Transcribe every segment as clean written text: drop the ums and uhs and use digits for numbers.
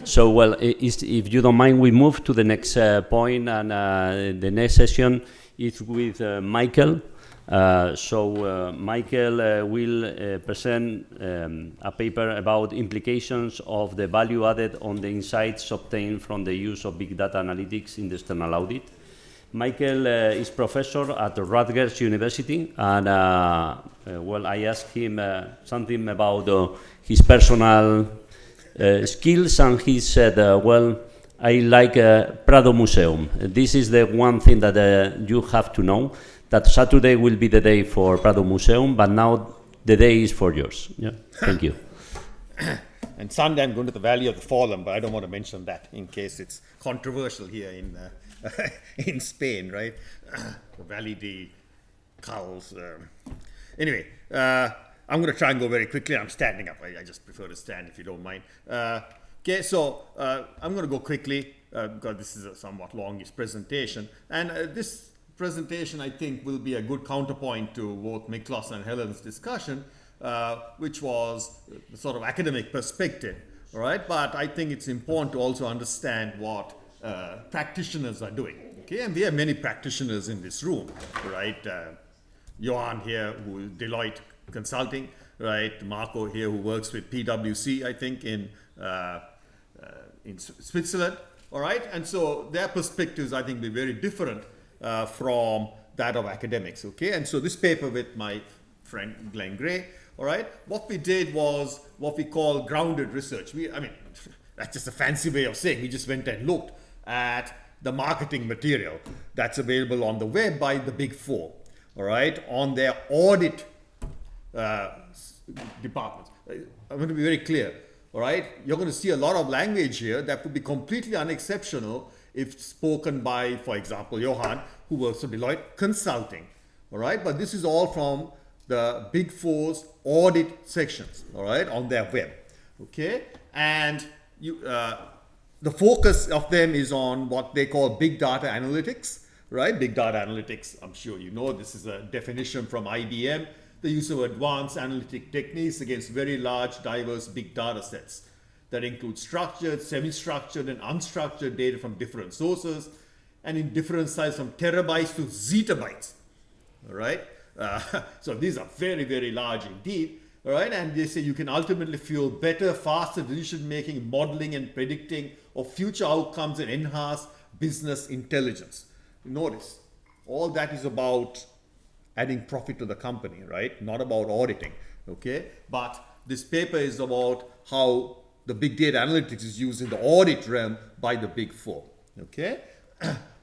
So, well, if you don't mind, we move to the next point, and the next session is with Michael. Michael will present a paper about implications of the value added on the insights obtained from the use of big data analytics in the external audit. Michael is professor at Rutgers University, and well, I asked him something about his personal skills, and he said, well, I like Prado Museum. This is the one thing that you have to know, that Saturday will be the day for Prado Museum, but now the day is for yours. Yeah, thank you. And Sunday I'm going to the Valley of the Fallen, but I don't want to mention that in case it's controversial here in in Spain, right? The Valley de Cows. Anyway, I'm going to try and go very quickly. I'm standing up. I just prefer to stand if you don't mind. Okay, so I'm going to go quickly because this is a somewhat longish presentation. And this presentation, I think, will be a good counterpoint to both Miklos and Helen's discussion, which was the sort of academic perspective, all right? But I think it's important to also understand what practitioners are doing, okay? And we have many practitioners in this room, right? Johan here, who is Deloitte Consulting, right? Marco here, who works with PwC, I think, in Switzerland, all right? And so their perspectives, I think, will be very different from that of academics, okay? And so this paper with my friend Glenn Gray, all right, what we did was what we call grounded research. I mean, that's just a fancy way of saying we just went and looked at the marketing material that's available on the web by the Big Four, all right, on their audit departments. I'm going to be very clear, all right? You're going to see a lot of language here that would be completely unexceptional if spoken by, for example, Johan, who works for Deloitte Consulting, all right? But this is all from the Big Four's audit sections, all right, on their web, okay? And the focus of them is on what they call big data analytics, right? Big data analytics, I'm sure you know, this is a definition from IBM, the use of advanced analytic techniques against very large, diverse big data sets that include structured, semi-structured, and unstructured data from different sources, and in different sizes from terabytes to zettabytes, all right? So these are very, very large indeed, all right? And they say you can ultimately fuel better, faster decision-making, modeling, and predicting of future outcomes and enhance business intelligence. Notice, all that is about adding profit to the company, right? Not about auditing, okay? But this paper is about how the big data analytics is used in the audit realm by the Big Four, okay?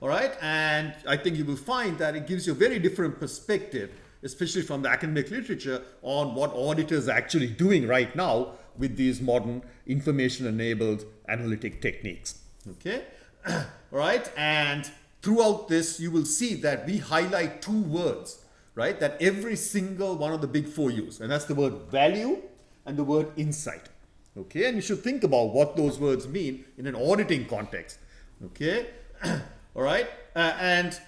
All right, and I think you will find that it gives you a very different perspective, especially from the academic literature, on what auditors are actually doing right now with these modern information-enabled analytic techniques, okay? All right, and throughout this, you will see that we highlight two words, right, that every single one of the Big Four use, and that's the word value and the word insight, okay? And you should think about what those words mean in an auditing context, okay? All right, and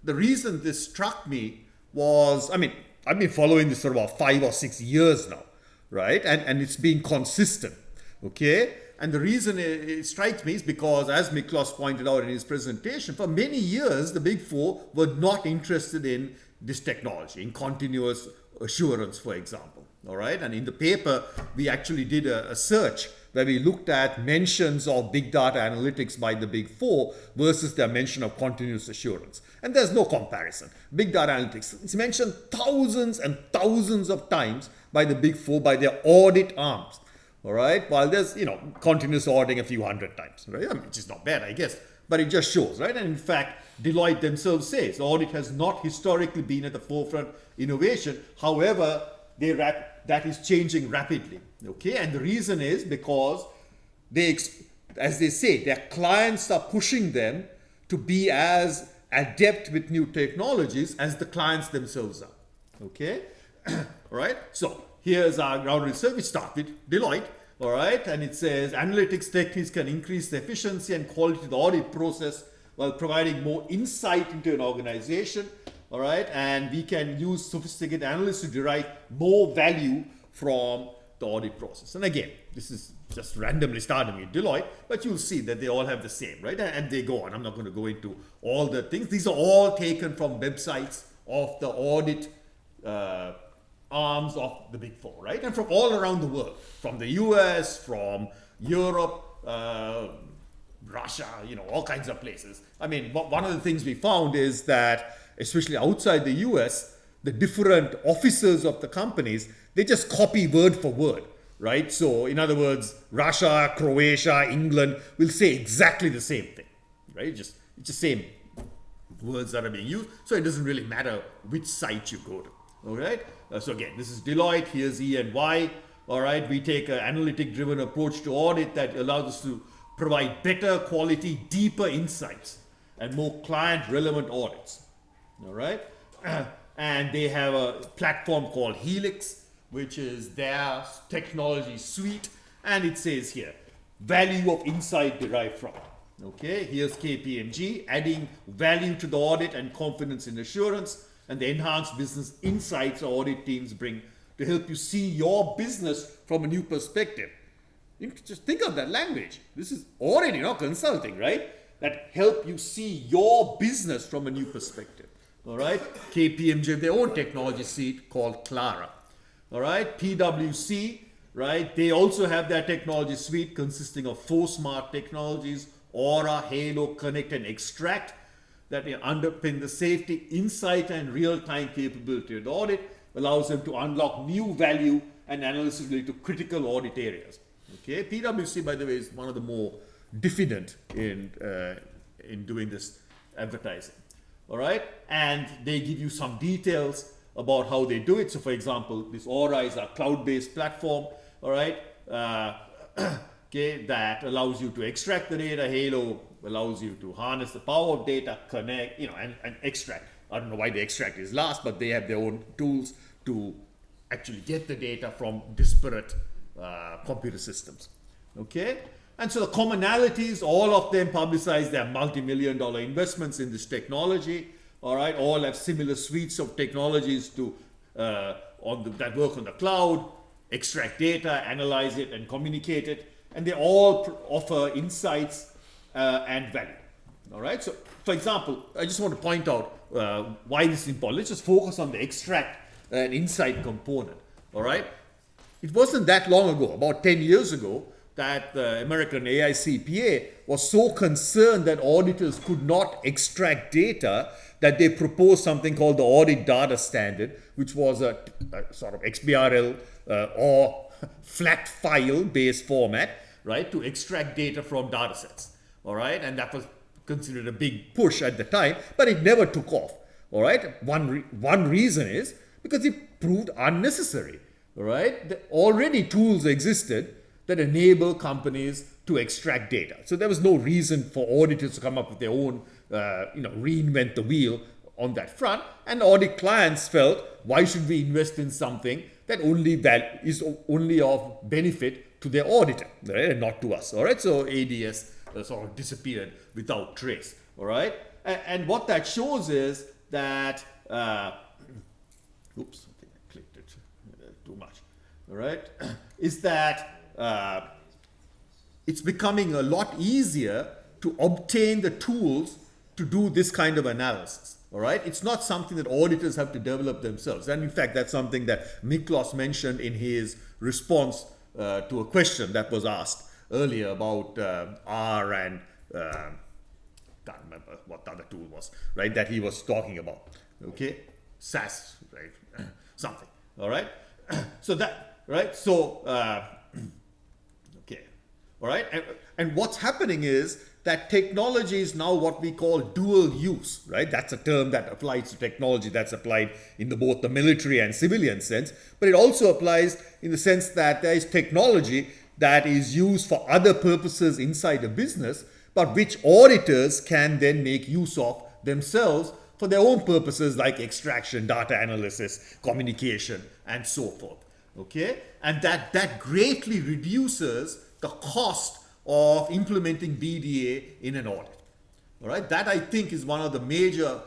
the reason this struck me was, I mean, I've been following this for about 5 or 6 years now, right? And it's been consistent, okay? And the reason it strikes me is because, as Miklos pointed out in his presentation, for many years, the Big Four were not interested in this technology, in continuous assurance, for example, all right? And in the paper, we actually did a search where we looked at mentions of big data analytics by the Big Four versus their mention of continuous assurance. And there's no comparison. Big data analytics, it's mentioned thousands and thousands of times by the Big Four, by their audit arms, all right? While there's, continuous auditing a few hundred times, right? I mean, which is not bad, I guess, but it just shows, right? And in fact, Deloitte themselves says audit has not historically been at the forefront innovation. However, that is changing rapidly, okay? And the reason is because as they say, their clients are pushing them to be as adept with new technologies as the clients themselves are, okay? All right, so here's our ground research. We start with Deloitte, all right? And it says analytics techniques can increase the efficiency and quality of the audit process while providing more insight into an organization, all right? And we can use sophisticated analysts to derive more value from the audit process. And again, this is just randomly starting with Deloitte, but you'll see that they all have the same, right? And they go on. I'm not going to go into all the things. These are all taken from websites of the audit arms of the Big Four, right? And from all around the world, from the US, from Europe, Russia, all kinds of places. I mean, one of the things we found is that, especially outside the US, the different officers of the companies, they just copy word for word, right? So, in other words, Russia, Croatia, England will say exactly the same thing, right? It's the same words that are being used, so it doesn't really matter which site you go to, all right? So again, this is Deloitte, here's E&Y, all right? We take an analytic-driven approach to audit that allows us to provide better quality, deeper insights, and more client-relevant audits, all right? And they have a platform called Helix, which is their technology suite, and it says here, value of insight derived from. Okay, here's KPMG, adding value to the audit and confidence in assurance, and the enhanced business insights our audit teams bring to help you see your business from a new perspective. You just think of that language. This is audit, consulting, right? That help you see your business from a new perspective. All right, KPMG have their own technology suite called Clara. All right, PwC, right? They also have their technology suite consisting of 4 smart technologies: Aura, Halo, Connect, and Extract, that underpin the safety, insight, and real-time capability of the audit, allows them to unlock new value and analysis related to critical audit areas. Okay, PwC, by the way, is one of the more diffident in doing this advertising. All right, and they give you some details about how they do it. So, for example, this Aura is a cloud-based platform. All right, okay, that allows you to extract the data. Halo allows you to harness the power of data, connect, and extract. I don't know why the extract is last, but they have their own tools to actually get the data from disparate computer systems. Okay, and so the commonalities, all of them publicize their multi-million-dollar investments in this technology. All right, all have similar suites of technologies to that work on the cloud, extract data, analyze it, and communicate it, and they all offer insights and value. All right, so for example, I just want to point out why this is important. Let's just focus on the extract and insight component. All right, it wasn't that long ago, about 10 years ago, that the American AICPA was so concerned that auditors could not extract data that they proposed something called the Audit Data Standard, which was a sort of XBRL or flat file based format, right, to extract data from data sets. All right, and that was considered a big push at the time, but it never took off. All right, one reason is because it proved unnecessary. All right, already tools existed that enable companies to extract data. So there was no reason for auditors to come up with their own, reinvent the wheel on that front. And audit clients felt, why should we invest in something that is only of benefit to their auditor, right, and not to us? All right, so ADS sort of disappeared without trace. All right, and what that shows is that, oops, I think I clicked it too much. All right, is that it's becoming a lot easier to obtain the tools to do this kind of analysis. All right, it's not something that auditors have to develop themselves, and in fact, that's something that Miklos mentioned in his response to a question that was asked earlier about R and can't remember what the other tool was, right? That he was talking about. Okay, SAS, right? Something. All right. So that right. So. All right, and what's happening is that technology is now what we call dual use, right? That's a term that applies to technology that's applied in both the military and civilian sense, but it also applies in the sense that there is technology that is used for other purposes inside a business, but which auditors can then make use of themselves for their own purposes like extraction, data analysis, communication, and so forth. Okay, and that greatly reduces the cost of implementing BDA in an audit. All right, that I think is one of the major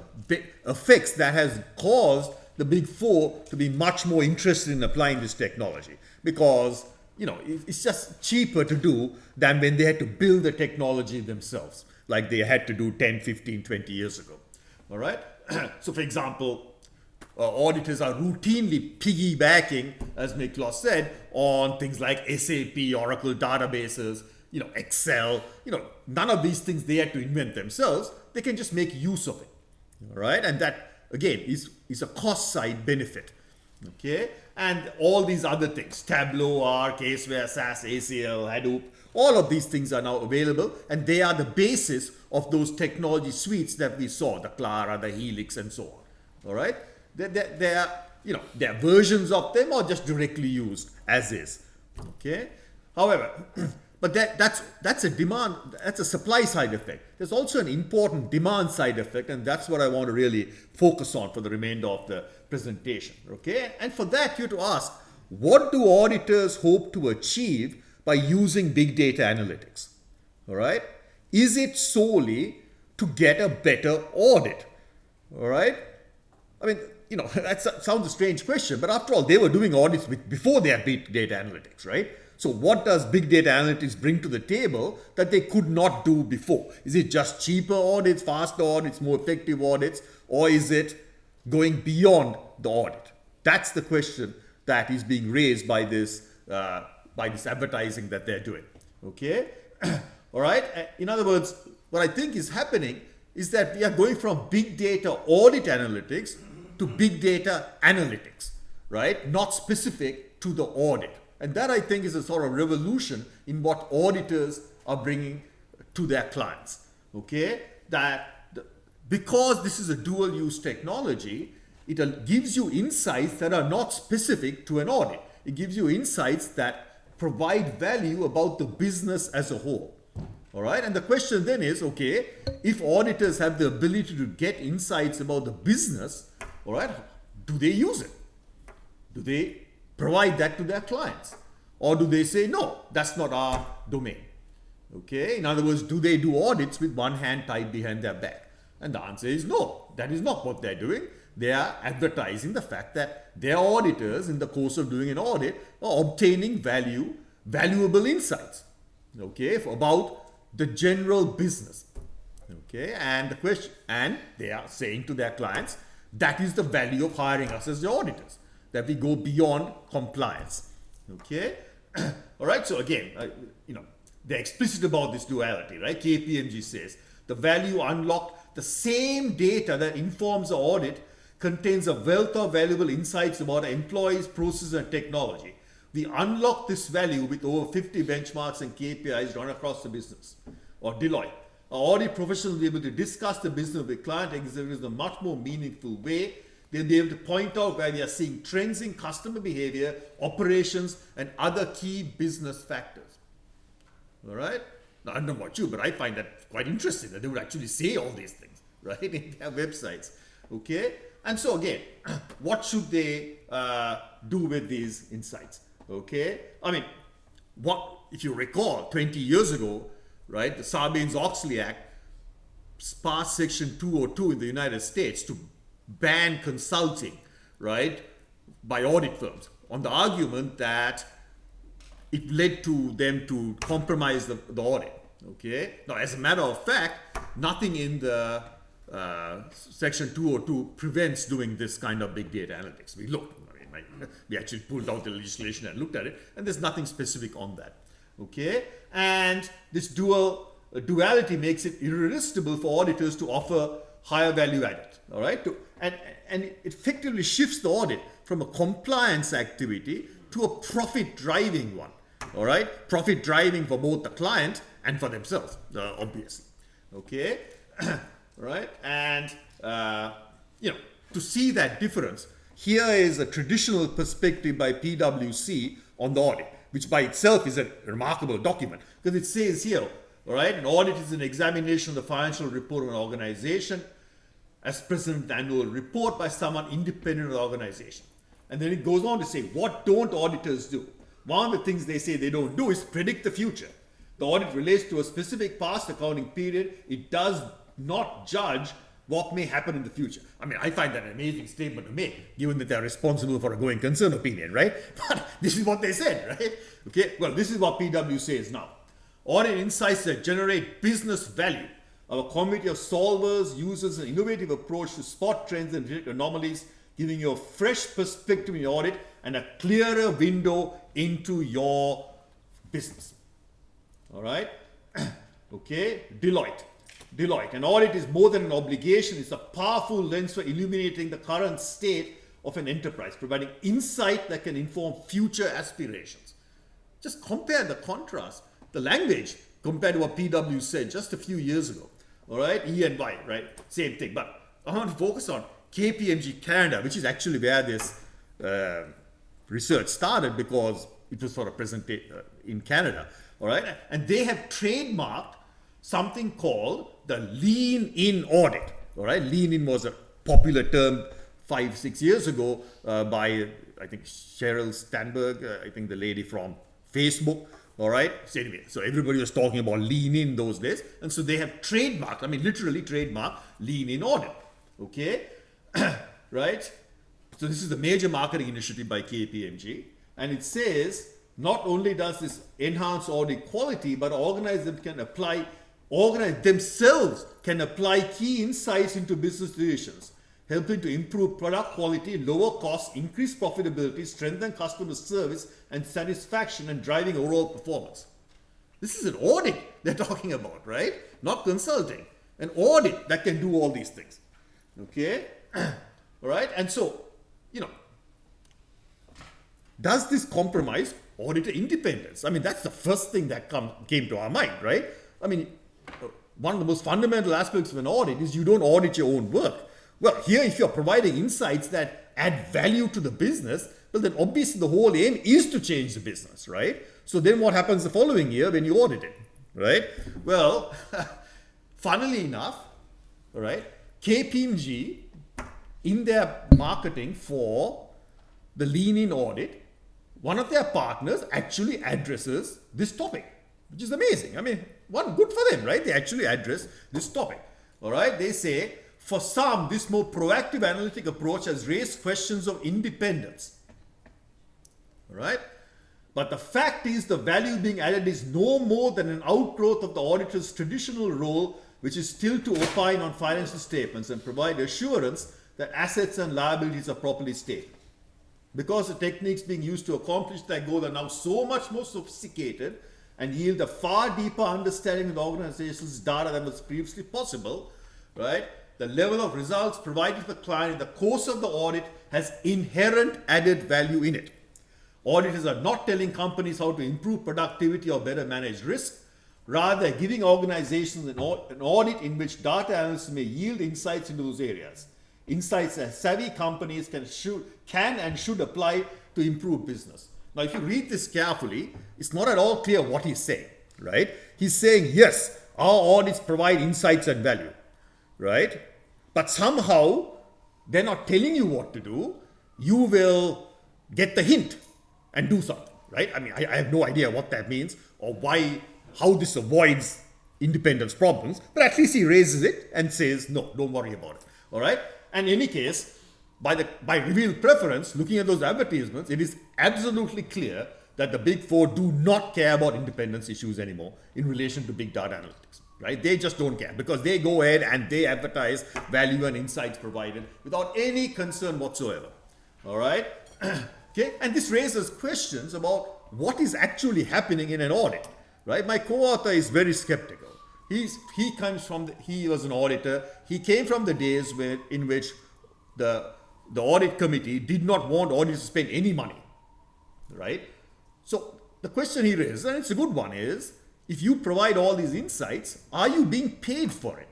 effects that has caused the Big Four to be much more interested in applying this technology, because it's just cheaper to do than when they had to build the technology themselves, like they had to do 10, 15, 20 years ago. All right? So, for example, auditors are routinely piggybacking, as Miklos said, on things like SAP, Oracle databases, Excel. None of these things they had to invent themselves. They can just make use of it. All right? And that, again, is a cost side benefit. Okay? And all these other things, Tableau, R, Caseware, SAS, ACL, Hadoop, all of these things are now available, and they are the basis of those technology suites that we saw, the Clara, the Helix, and so on. All right? They are versions of them or just directly used as is. Okay? However, but that's a demand, that's a supply side effect. There's also an important demand side effect, and that's what I want to really focus on for the remainder of the presentation. Okay? And for that, you have to ask, what do auditors hope to achieve by using big data analytics? All right? Is it solely to get a better audit? All right? I mean, that sounds a strange question, but after all, they were doing audits before they had big data analytics, right? So what does big data analytics bring to the table that they could not do before? Is it just cheaper audits, faster audits, more effective audits, or is it going beyond the audit? That's the question that is being raised by this advertising that they're doing. Okay? All right? In other words, what I think is happening is that we are going from big data audit analytics to big data analytics, right? Not specific to the audit. And that, I think, is a sort of revolution in what auditors are bringing to their clients. Okay? Because this is a dual use technology, it gives you insights that are not specific to an audit. It gives you insights that provide value about the business as a whole. All right? And the question then is, okay, if auditors have the ability to get insights about the business, all right, do they use it? Do they provide that to their clients? Or do they say, no, that's not our domain? Okay? In other words, do they do audits with one hand tied behind their back? And the answer is no, that is not what they're doing. They are advertising the fact that their auditors, in the course of doing an audit, are obtaining valuable insights, okay, about the general business. Okay? And they are saying to their clients, that is the value of hiring us as the auditors, that we go beyond compliance. Okay? All right, so again, they're explicit about this duality, right? KPMG says the value unlocked, the same data that informs the audit contains a wealth of valuable insights about our employees, processes, and technology. We unlock this value with over 50 benchmarks and KPIs run across the business. Or Deloitte. Our audit professionals will be able to discuss the business with client executives in a much more meaningful way. They'll be able to point out where we are seeing trends in customer behavior, operations, and other key business factors. All right? Now, I don't know about you, but I find that quite interesting that they would actually say all these things, right, in their websites. Okay? And so again, what should they do with these insights? Okay? I mean, if you recall, 20 years ago, right, the Sarbanes-Oxley Act passed Section 202 in the United States to ban consulting, right, by audit firms on the argument that it led to them to compromise the audit. Okay? Now, as a matter of fact, nothing in the Section 202 prevents doing this kind of big data analytics. We looked, we actually pulled out the legislation and looked at it, and there's nothing specific on that. Okay? And this duality makes it irresistible for auditors to offer higher value added. All right? And it effectively shifts the audit from a compliance activity to a profit driving one. All right? Profit driving for both the client and for themselves, obviously. Okay? Right? And, to see that difference, here is a traditional perspective by PwC on the audit, which by itself is a remarkable document, because it says here, all right, an audit is an examination of the financial report of an organization as presented in the annual report by someone independent of the organization. And then it goes on to say, what don't auditors do? One of the things they say they don't do is predict the future. The audit relates to a specific past accounting period. It does not judge what may happen in the future. I mean, I find that an amazing statement to make, given that they're responsible for a going concern opinion, right? But this is what they said, right? Okay, well, this is what PwC says now. Audit insights that generate business value. Our community of solvers uses an innovative approach to spot trends and detect anomalies, giving you a fresh perspective in your audit and a clearer window into your business. All right? Okay, Deloitte. An audit is more than an obligation, it's a powerful lens for illuminating the current state of an enterprise, providing insight that can inform future aspirations. Just compare the contrast, the language compared to what PwC said just a few years ago. All right, E&Y, right? Same thing. But I want to focus on KPMG Canada, which is actually where this research started because it was sort of presented in Canada. All right, and they have trademarked something called the lean-in audit. All right, lean-in was a popular term 5-6 years ago by, I think, Sheryl Sandberg, I think the lady from Facebook. All right, so anyway, so everybody was talking about lean-in those days, and so they have trademarked, I mean, literally trademarked lean-in audit. Okay, right? So this is the major marketing initiative by KPMG, and it says not only does this enhance audit quality, but organize themselves can apply key insights into business decisions, helping to improve product quality, lower costs, increase profitability, strengthen customer service and satisfaction, and driving overall performance. This is an audit they're talking about, right? Not consulting. An audit that can do all these things. Okay? All right? And so, does this compromise auditor independence? I mean, that's the first thing that came to our mind, right? I mean, one of the most fundamental aspects of an audit is you don't audit your own work. Well, here, if you're providing insights that add value to the business, well, then obviously the whole aim is to change the business, right? So then what happens the following year when you audit it, right? Well, funnily enough, all right, KPMG, in their marketing for the lean-in audit, one of their partners actually addresses this topic, which is amazing. I mean, good for them, right? They actually address this topic, all right? They say, for some, this more proactive analytic approach has raised questions of independence, all right? But the fact is the value being added is no more than an outgrowth of the auditor's traditional role, which is still to opine on financial statements and provide assurance that assets and liabilities are properly stated. Because the techniques being used to accomplish that goal are now so much more sophisticated and yield a far deeper understanding of the organization's data than was previously possible, right? The level of results provided to the client in the course of the audit has inherent added value in it. Auditors are not telling companies how to improve productivity or better manage risk. Rather, they're giving organizations an audit in which data analysts may yield insights into those areas. Insights that savvy companies can and should apply to improve business. Now, if you read this carefully, it's not at all clear what he's saying, right? He's saying, yes, our audits provide insights and value, right? But somehow, they're not telling you what to do. You will get the hint and do something, right? I mean, I have no idea what that means or how this avoids independence problems, but at least he raises it and says, no, don't worry about it, all right? And in any case, by revealed preference, looking at those advertisements, it is absolutely clear that the Big Four do not care about independence issues anymore in relation to big data analytics, right? They just don't care because they go ahead and they advertise value and insights provided without any concern whatsoever, all right? Okay, and this raises questions about what is actually happening in an audit, right? My co-author is very skeptical. He was an auditor. He came from the days in which the audit committee did not want auditors to spend any money, right? So the question he raises, and it's a good one, is if you provide all these insights, are you being paid for it,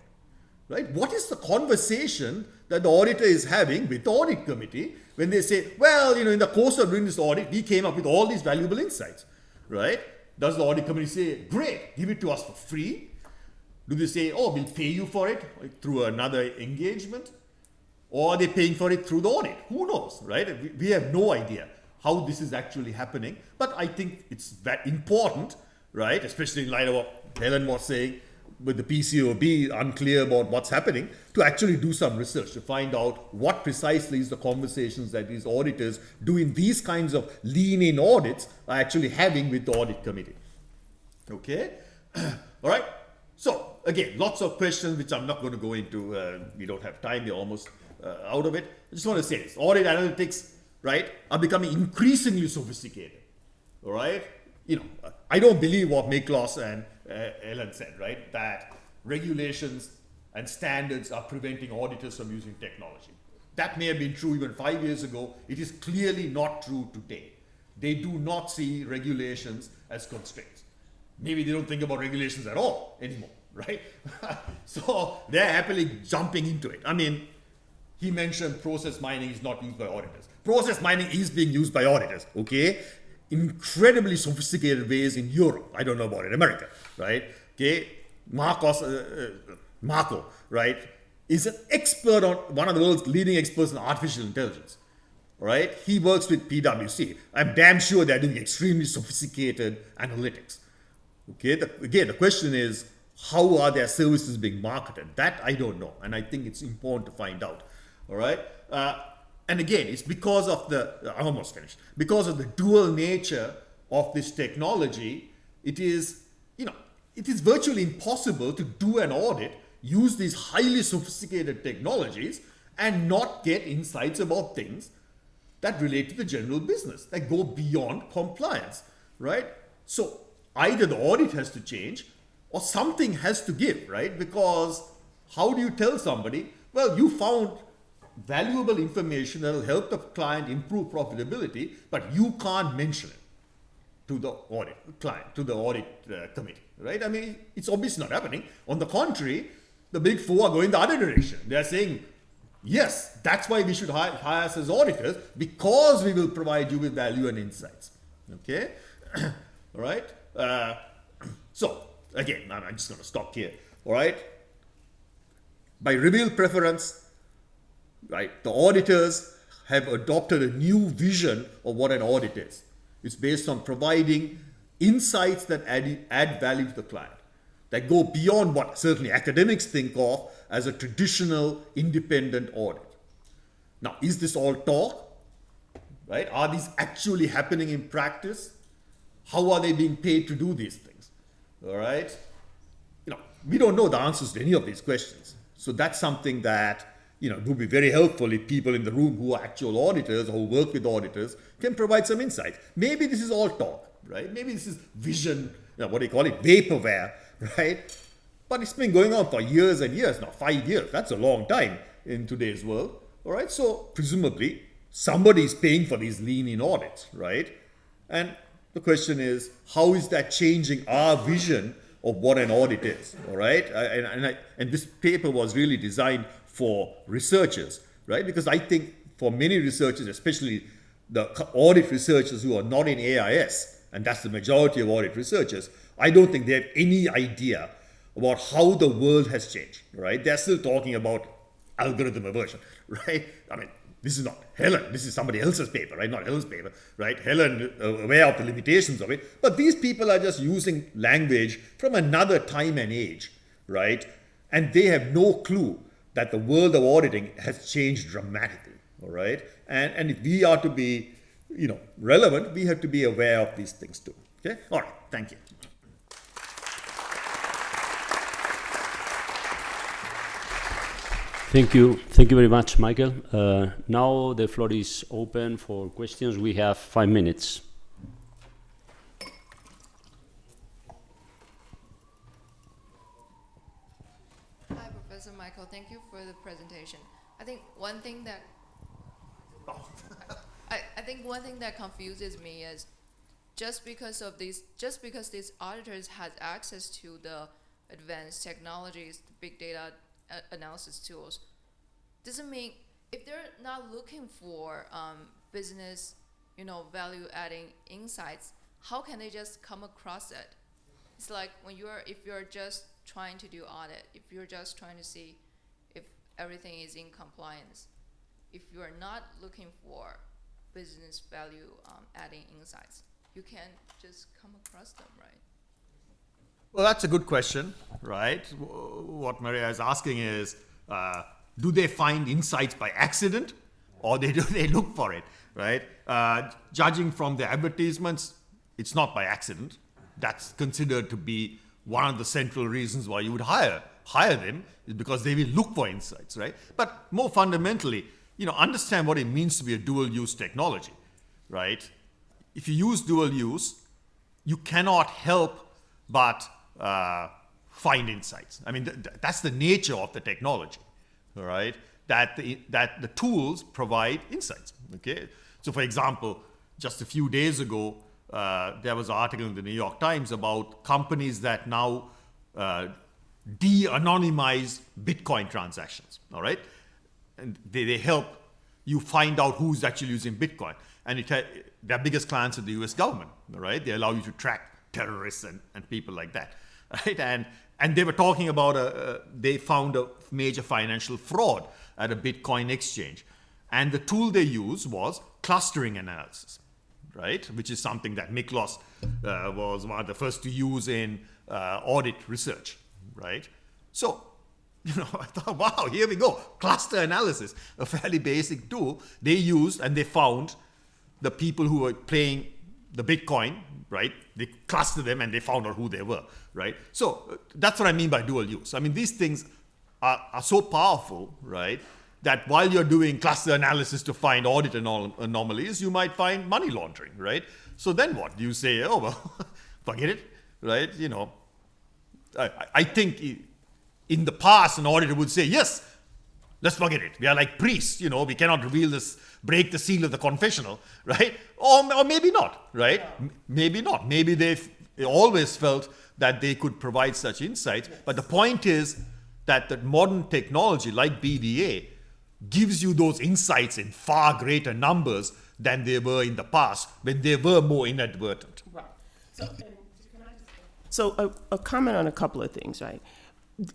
right? What is the conversation that the auditor is having with the audit committee when they say, well, in the course of doing this audit, we came up with all these valuable insights, right? Does the audit committee say, great, give it to us for free? Do they say, oh, we'll pay you for it through another engagement? Or are they paying for it through the audit? Who knows, right? We have no idea how this is actually happening. But I think it's that important, right? Especially in light of what Helen was saying. with the PCOB unclear about what's happening, to actually do some research to find out what precisely is the conversations that these auditors doing these kinds of lean-in audits are actually having with the audit committee. Okay, all right. So again, lots of questions which I'm not going to go into. We don't have time. We're almost out of it. I just want to say this: audit analytics, right, are becoming increasingly sophisticated. All right. I don't believe what Miklos and Ellen said, right? That regulations and standards are preventing auditors from using technology. That may have been true even 5 years ago. It is clearly not true today. They do not see regulations as constraints. Maybe they don't think about regulations at all anymore, right? So they're happily jumping into it. I mean, he mentioned process mining is not used by auditors. Process mining is being used by auditors, okay? Incredibly sophisticated ways in Europe. I don't know about in America, right? Okay, Marco, right, is an expert on, one of the world's leading experts in artificial intelligence, right? He works with PwC. I'm damn sure they're doing extremely sophisticated analytics. Okay, the question is, how are their services being marketed? That I don't know, and I think it's important to find out. All right. And again, it's because of I'm almost finished. Because of the dual nature of this technology, it is virtually impossible to do an audit, use these highly sophisticated technologies, and not get insights about things that relate to the general business, that go beyond compliance, right? So either the audit has to change or something has to give, right? Because how do you tell somebody, well, you found valuable information that will help the client improve profitability, but you can't mention it to the audit client, to the audit committee, right? I mean, it's obviously not happening. On the contrary, the big four are going the other direction. They're saying, yes, that's why we should hire us as auditors, because we will provide you with value and insights. Okay, all right. So again, I'm just going to stop here. All right. By revealed preference, right, the auditors have adopted a new vision of what an audit is. It's based on providing insights that add value to the client, that go beyond what certainly academics think of as a traditional independent audit. Now, is this all talk? Right? Are these actually happening in practice? How are they being paid to do these things? All right? We don't know the answers to any of these questions. So that's something that would be very helpful if people in the room who are actual auditors or who work with auditors can provide some insight. Maybe this is all talk, right? Maybe this is vision, what do you call it, vaporware, right? But it's been going on for years and years now, 5 years. That's a long time in today's world, all right? So presumably somebody is paying for these lean-in audits, right? And the question is, how is that changing our vision of what an audit is, all right? And this paper was really designed for researchers, right? Because I think for many researchers, especially the audit researchers who are not in AIS, and that's the majority of audit researchers, I don't think they have any idea about how the world has changed, right? They're still talking about algorithm aversion, right? I mean, this is not Helen, this is somebody else's paper, right? Not Helen's paper, right? Helen, aware of the limitations of it, but these people are just using language from another time and age, right? And they have no clue that the world of auditing has changed dramatically, all right? And if we are to be, relevant, we have to be aware of these things too, okay? All right, thank you. Thank you very much, Michael. Now the floor is open for questions. We have 5 minutes. Hi, Professor Michael. Thank you for the presentation. I think one thing that confuses me is just because these auditors had access to the advanced technologies, the big data analysis tools, doesn't mean if they're not looking for business, value-adding insights, how can they just come across it? It's like if you're just trying to do audit, if you're just trying to see if everything is in compliance, if you are not looking for business value adding insights, you can just come across them, right? Well, that's a good question, right? What Maria is asking is, do they find insights by accident, or do they look for it, right? Judging from the advertisements, it's not by accident. That's considered to be one of the central reasons why you would hire them, is because they will look for insights, right? But more fundamentally, understand what it means to be a dual-use technology, right? If you use dual use, you cannot help but find insights. I mean, that's the nature of the technology, all right? That the tools provide insights, okay? So for example, just a few days ago, there was an article in the New York Times about companies that now de-anonymize Bitcoin transactions, all right? And they help you find out who's actually using Bitcoin. And their biggest clients are the US government, all right? They allow you to track terrorists and people like that, right? And they were talking about, they found a major financial fraud at a Bitcoin exchange. And the tool they used was clustering analysis, right? Which is something that Miklos was one of the first to use in audit research, right? So, I thought, wow, here we go. Cluster analysis, a fairly basic tool they used, and they found the people who were playing the Bitcoin, right? They clustered them and they found out who they were, right? So that's what I mean by dual use. I mean, these things are so powerful, right? That while you're doing cluster analysis to find audit anomalies, you might find money laundering, right? So then what? You say, oh, well, forget it, right? I think in the past, an auditor would say, yes, let's forget it. We are like priests, we cannot reveal this, break the seal of the confessional, right? Or maybe not, right? Maybe not. Maybe they always felt that they could provide such insights. But the point is that the modern technology like BDA gives you those insights in far greater numbers than they were in the past when they were more inadvertent. Right. So a comment on a couple of things, right?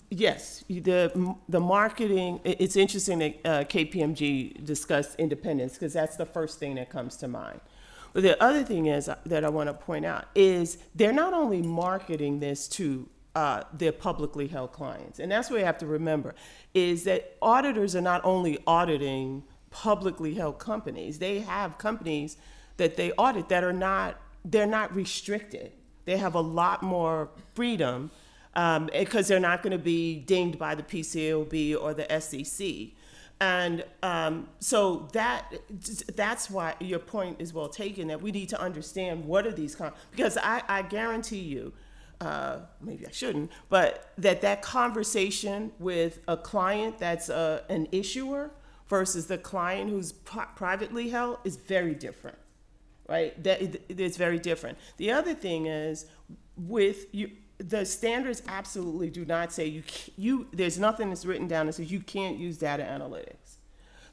Yes, the marketing, it's interesting that KPMG discussed independence because that's the first thing that comes to mind. But the other thing is that I want to point out is they're not only marketing this to their publicly held clients, and that's what you have to remember, is that auditors are not only auditing publicly held companies, they have companies that they audit that they're not restricted. They have a lot more freedom because they're not going to be dinged by the PCAOB or the SEC. And so that's why your point is well taken, that we need to understand what are these, because I guarantee you, maybe I shouldn't, but that conversation with a client that's an issuer versus the client who's privately held is very different, right? It's very different. The other thing is with you, the standards absolutely do not say there's nothing that's written down that says you can't use data analytics.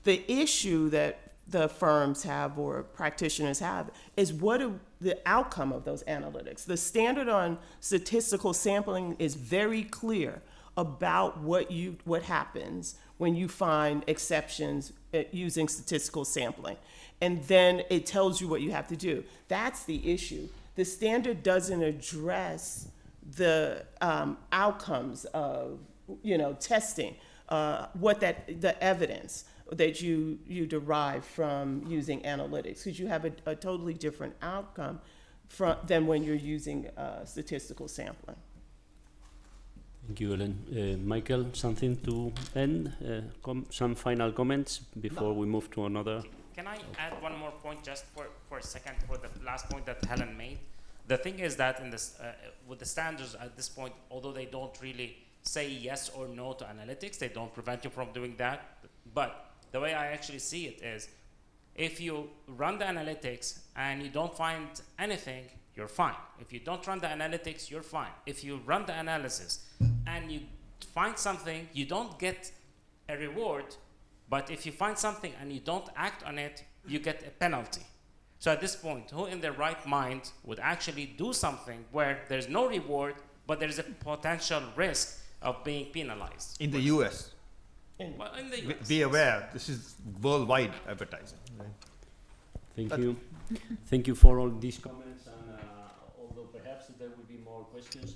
The issue that the firms have or practitioners have is what are the outcome of those analytics. The standard on statistical sampling is very clear about what happens when you find exceptions using statistical sampling. And then it tells you what you have to do. That's the issue. The standard doesn't address the outcomes of testing, the evidence that you derive from using analytics, because you have a totally different outcome than when you're using statistical sampling. Thank you, Ellen. Michael, something to end? Some final comments before we move to another? Can I add one more point just for a second for the last point that Helen made? The thing is that in this, with the standards at this point, although they don't really say yes or no to analytics, they don't prevent you from doing that. But the way I actually see it is, if you run the analytics and you don't find anything, you're fine. If you don't run the analytics, you're fine. If you run the analysis and you find something, you don't get a reward. But if you find something and you don't act on it, you get a penalty. So at this point, who in their right mind would actually do something where there's no reward, but there's a potential risk of being penalized? In the US. Well, in the US. Be aware, this is worldwide advertising. Right? Thank you. Thank you for all these comments. And although perhaps there will be more questions,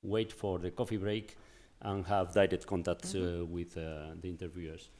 wait for the coffee break and have direct contact with the interviewers.